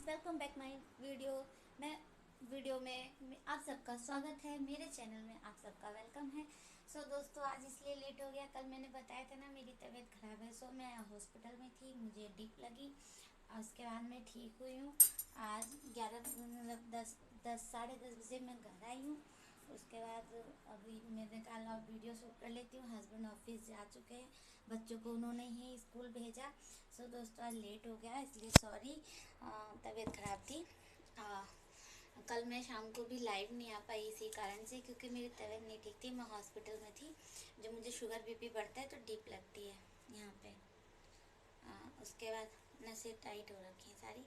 Welcome back my video में आप सबका स्वागत है। मेरे चैनल में आप सबका वेलकम है। दोस्तों, आज इसलिए लेट हो गया। कल मैंने बताया था ना मेरी तबीयत ख़राब है। मैं हॉस्पिटल में थी, मुझे डिप लगी और उसके बाद मैं ठीक हुई हूँ। आज 11 मतलब 10 साढ़े 10 बजे मैं घर आई हूँ। उसके बाद अभी मैंने कहा वीडियो शूट कर लेती हूँ। हस्बैंड ऑफिस जा चुके हैं, बच्चों को उन्होंने ही स्कूल भेजा। दोस्तों, आज लेट हो गया इसलिए सॉरी। तबीयत ख़राब थी। कल मैं शाम को भी लाइव नहीं आ पाई इसी कारण से, क्योंकि मेरी तबीयत नहीं ठीक थी। मैं हॉस्पिटल में थी। जब मुझे शुगर बीपी बढ़ता है तो डीप लगती है यहाँ पे। उसके बाद नसें टाइट हो रखी हैं सारी,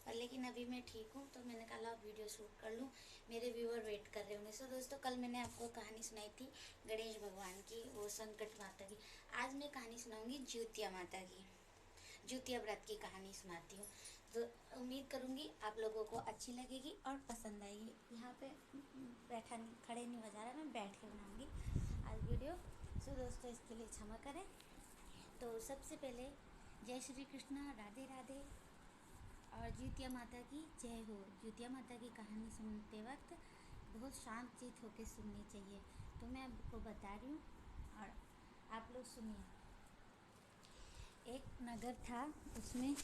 पर लेकिन अभी मैं ठीक हूँ। तो मैंने कहा वीडियो शूट कर लूँ, मेरे व्यूअर वेट कर रहे होंगे। दोस्तों, कल मैंने आपको कहानी सुनाई थी गणेश भगवान की, वो संकट माता की। आज मैं कहानी सुनाऊंगी ज्योतिया माता की। ज्योतिया व्रत की कहानी सुनाती हूँ। तो उम्मीद करूँगी आप लोगों को अच्छी लगेगी और पसंद आएगी। यहाँ पे बैठा नहीं, खड़े नहीं बजा रहा, मैं बैठ के बनाऊँगी आज वीडियो। दोस्तों, इसके लिए क्षमा करें। तो सबसे पहले जय श्री कृष्णा, राधे राधे और ज्योतिया माता की जय हो। ज्योतिया माता की कहानी सुनते वक्त बहुत शांत चित होकर सुननी चाहिए। तो मैं आपको बता रही हूँ और आप लोग सुनिए। एक नगर था, उसमें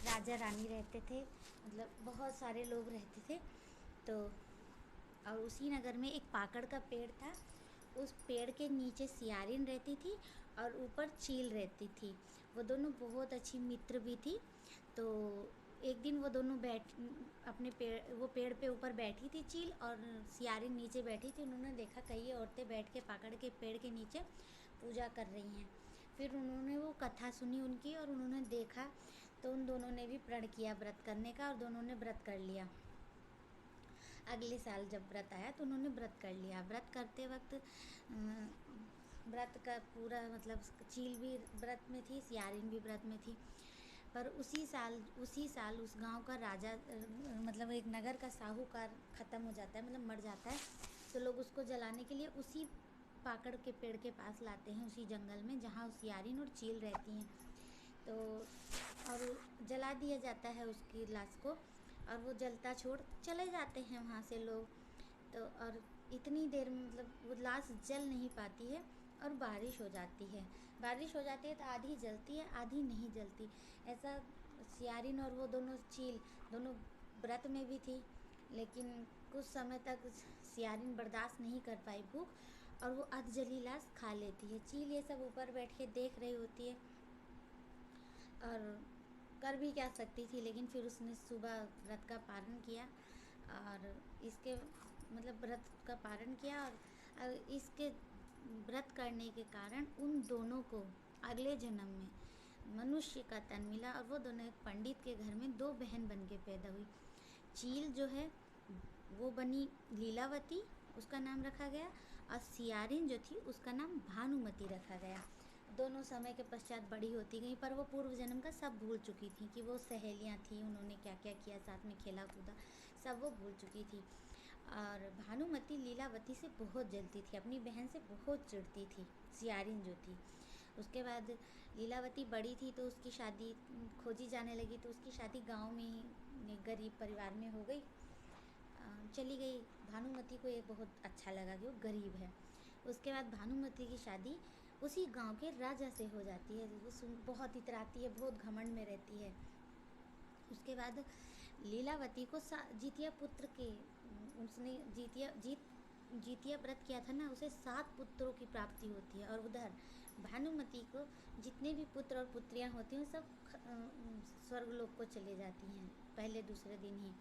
राजा रानी रहते थे, मतलब बहुत सारे लोग रहते थे। तो और उसी नगर में एक पाकड़ का पेड़ था। उस पेड़ के नीचे सियारिन रहती थी और ऊपर चील रहती थी। वो दोनों बहुत अच्छी मित्र भी थी। तो एक दिन वो दोनों वो पेड़ पे ऊपर बैठी थी चील, और सियारिन नीचे बैठी थी। उन्होंने देखा कई औरतें बैठ के पाकड़ के पेड़ के नीचे पूजा कर रही हैं। फिर उन्होंने वो कथा सुनी उनकी और उन्होंने देखा, तो उन दोनों ने भी प्रण किया व्रत करने का और दोनों ने व्रत कर लिया। अगले साल जब व्रत आया तो उन्होंने व्रत कर लिया। व्रत करते वक्त व्रत का पूरा मतलब चील भी व्रत में थी, सियारिन भी व्रत में थी। पर उसी साल उस गांव का राजा मतलब एक नगर का साहूकार ख़त्म हो जाता है, मतलब मर जाता है। तो लोग उसको जलाने के लिए उसी पाकड़ के पेड़ के पास लाते हैं, उसी जंगल में जहाँ सियारिन और चील रहती हैं। तो और जला दिया जाता है उसकी लाश को, और वो जलता छोड़ चले जाते हैं वहाँ से लोग। तो और इतनी देर में मतलब वो लाश जल नहीं पाती है और बारिश हो जाती है। तो आधी जलती है, आधी नहीं जलती। ऐसा सियारिन और वो दोनों चील दोनों व्रत में भी थी, लेकिन कुछ समय तक सियारिन बर्दाश्त नहीं कर पाई भूख, और वो अध जली लाश खा लेती है। चील ये सब ऊपर बैठ के देख रही होती है और कर भी क्या सकती थी। लेकिन फिर उसने सुबह व्रत का पारण किया, और इसके मतलब व्रत का पारण किया, और इसके व्रत करने के कारण उन दोनों को अगले जन्म में मनुष्य का तन मिला, और वो दोनों एक पंडित के घर में दो बहन बन के पैदा हुई। चील जो है वो बनी लीलावती, उसका नाम रखा गया, और सियारिन जो थी उसका नाम भानुमति रखा गया। दोनों समय के पश्चात बड़ी होती गई, पर वो पूर्व जन्म का सब भूल चुकी थी कि वो सहेलियाँ थी, उन्होंने क्या क्या किया, साथ में खेला कूदा, सब वो भूल चुकी थी। और भानुमति लीलावती से बहुत जलती थी, अपनी बहन से बहुत चिढ़ती थी, सियारिन जो थी। उसके बाद लीलावती बड़ी थी तो उसकी शादी खोजी जाने लगी, तो उसकी शादी गांव में ही गरीब परिवार में हो गई। चली गई। भानुमति को ये बहुत अच्छा लगा कि वो गरीब है। उसके बाद भानुमति की शादी उसी गांव के राजा से हो जाती है। वो बहुत इतराती है, बहुत घमंड में रहती है। उसके बाद लीलावती को जीतिया पुत्र के उसने जीतिया व्रत किया था ना, उसे 7 पुत्रों की प्राप्ति होती है। और उधर भानुमति को जितने भी पुत्र और पुत्रियां होती हैं सब स्वर्गलोक को चले जाती हैं पहले दूसरे दिन ही।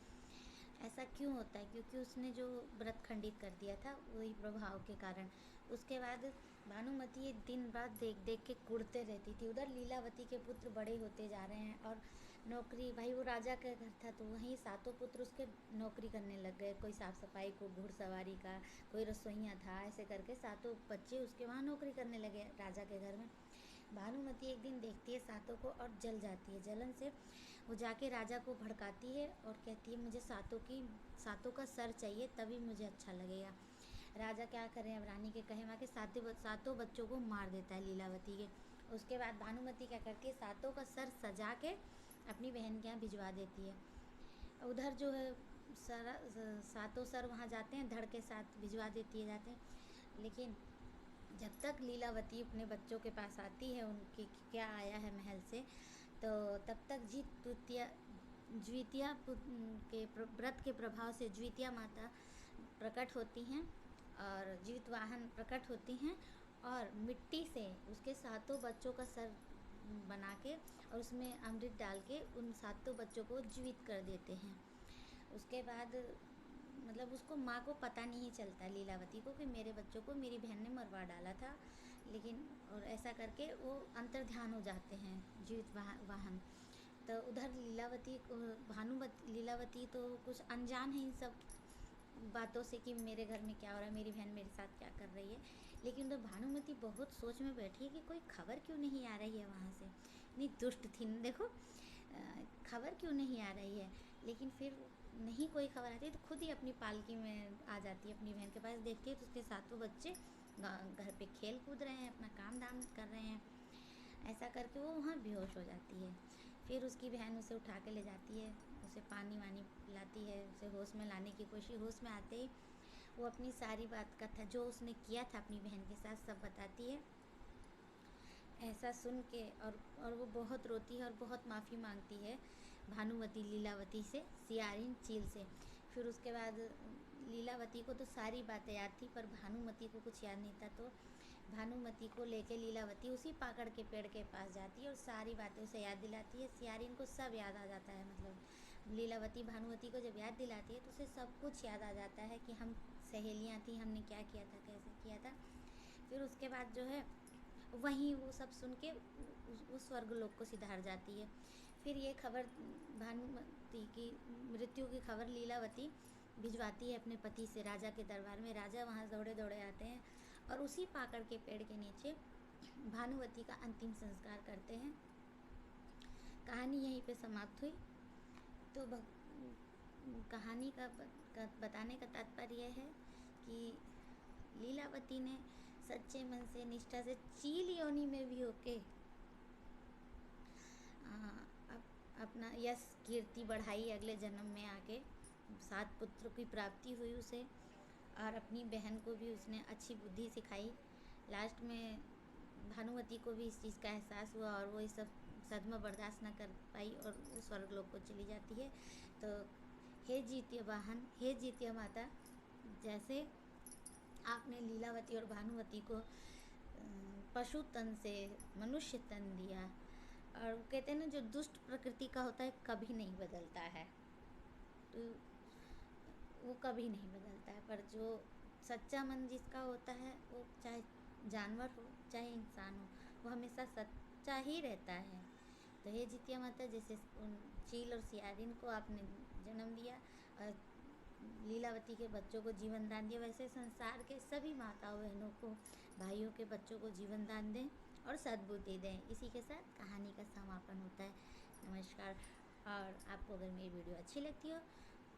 ऐसा क्यों होता है? क्योंकि उसने जो व्रत खंडित कर दिया था वही प्रभाव के कारण। उसके बाद भानुमति ये दिन रात देख देख के कुढ़ते रहती थी। उधर लीलावती के पुत्र बड़े होते जा रहे हैं और नौकरी, भाई वो राजा का घर था तो वहीं 7 पुत्र उसके नौकरी करने लग गए। कोई साफ़ सफाई को, घुड़सवारी का, कोई रसोइया था, ऐसे करके 7 बच्चे उसके वहाँ नौकरी करने लगे राजा के घर में। भानुमति एक दिन देखती है 7 को और जल जाती है। जलन से वो जाके राजा को भड़काती है और कहती है मुझे 7 का सर चाहिए, तभी मुझे अच्छा लगेगा। राजा क्या करें, अब रानी के कहे के 7 बच्चों को मार देता है लीलावती के। उसके बाद भानुमति क्या करती है, 7 का सर सजा के अपनी बहन के यहाँ भिजवा देती है। उधर जो है सारा सातों सर वहाँ जाते हैं, धड़ के साथ भिजवा देती है जाते हैं। लेकिन जब तक लीलावती अपने बच्चों के पास आती है उनके क्या आया है महल से, तो तब तक ज्वितिया के व्रत के प्रभाव से ज्वितिया माता प्रकट होती हैं और जीवितवाहन प्रकट होती हैं और मिट्टी से उसके सातों बच्चों का सर बना के और उसमें अमृत डाल के उन सातों बच्चों को जीवित कर देते हैं। उसके बाद मतलब उसको माँ को पता नहीं चलता लीलावती को कि मेरे बच्चों को मेरी बहन ने मरवा डाला था। लेकिन और ऐसा करके वो अंतर्ध्यान हो जाते हैं जीवित वाहन। तो उधर लीलावती तो कुछ अनजान है इन सब बातों से कि मेरे घर में क्या हो रहा है, मेरी बहन मेरे साथ क्या कर रही है। लेकिन उधर भानुमति बहुत सोच में बैठी है कि कोई खबर क्यों नहीं आ रही है वहाँ से। इतनी दुष्ट थी न, देखो खबर क्यों नहीं आ रही है। लेकिन फिर नहीं कोई खबर आती तो खुद ही अपनी पालकी में आ जाती है अपनी बहन के पास। देखती है तो उसके सातों बच्चे घर पे खेल कूद रहे हैं, अपना काम धाम कर रहे हैं। ऐसा करके वो वहाँ बेहोश हो जाती है। फिर उसकी बहन उसे उठा के ले जाती है, उसे पानी वानी पिलाती है, उसे होश में लाने की कोशिश। होश में आते ही वो अपनी सारी बात का जो उसने किया था अपनी बहन के साथ सब बताती है। ऐसा सुन के और वो बहुत रोती है और बहुत माफ़ी मांगती है भानुमति लीलावती से, सियारिन चील से। फिर उसके बाद लीलावती को तो सारी बातें याद थी पर भानुमति को कुछ याद नहीं था। तो भानुमति को लेके लीलावती उसी पाकड़ के पेड़ के पास जाती है और सारी बातें उसे याद दिलाती है। सियारिन को सब याद आ जाता है, मतलब लीलावती भानुमति को जब याद दिलाती है तो उसे सब कुछ याद आ जाता है कि हम सहेलियाँ थी, हमने क्या किया था, कैसे किया था। फिर उसके बाद जो है वहीं वो सब सुन के उस स्वर्गलोक को सिधार जाती है। फिर ये खबर भानुमति की मृत्यु की खबर लीलावती भिजवाती है अपने पति से राजा के दरबार में। राजा वहाँ दौड़े दौड़े आते हैं और उसी पाकड़ के पेड़ के नीचे भानुमति का अंतिम संस्कार करते हैं। कहानी यहीं पे समाप्त हुई। तो कहानी का बताने का तात्पर्य यह है कि लीलावती ने सच्चे मन से निष्ठा से चील योनि में भी होके अपना यश कीर्ति बढ़ाई। अगले जन्म में आके 7 पुत्र की प्राप्ति हुई उसे और अपनी बहन को भी उसने अच्छी बुद्धि सिखाई। लास्ट में भानुमति को भी इस चीज़ का एहसास हुआ और वो इस सब सदमा बर्दाश्त न कर पाई और वो स्वर्गलोक को चली जाती है। तो हे जित्य वाहन, हे जित्य माता, जैसे आपने लीलावती और भानुमति को पशु तन से मनुष्य तन दिया, और कहते हैं ना जो दुष्ट प्रकृति का होता है कभी नहीं बदलता है, तो वो कभी नहीं बदलता है। पर जो सच्चा मन जिसका होता है वो चाहे जानवर हो चाहे इंसान हो वो हमेशा सच्चा ही रहता है। तो हे जित्या माता, जैसे उन चील और सियारिन को आपने जन्म दिया और लीलावती के बच्चों को जीवन दान दिया, वैसे संसार के सभी माताओं बहनों को, भाइयों के बच्चों को जीवन दान दें और सद्बुद्धि दें। इसी के साथ कहानी का समापन होता है। नमस्कार। और आपको अगर मेरी वीडियो अच्छी लगती हो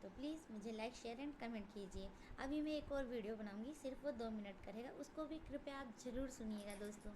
तो प्लीज़ मुझे लाइक, शेयर एंड कमेंट कीजिए। अभी मैं एक और वीडियो बनाऊंगी, सिर्फ वो 2 मिनट का रहेगा, उसको भी कृपया आप ज़रूर सुनिएगा दोस्तों।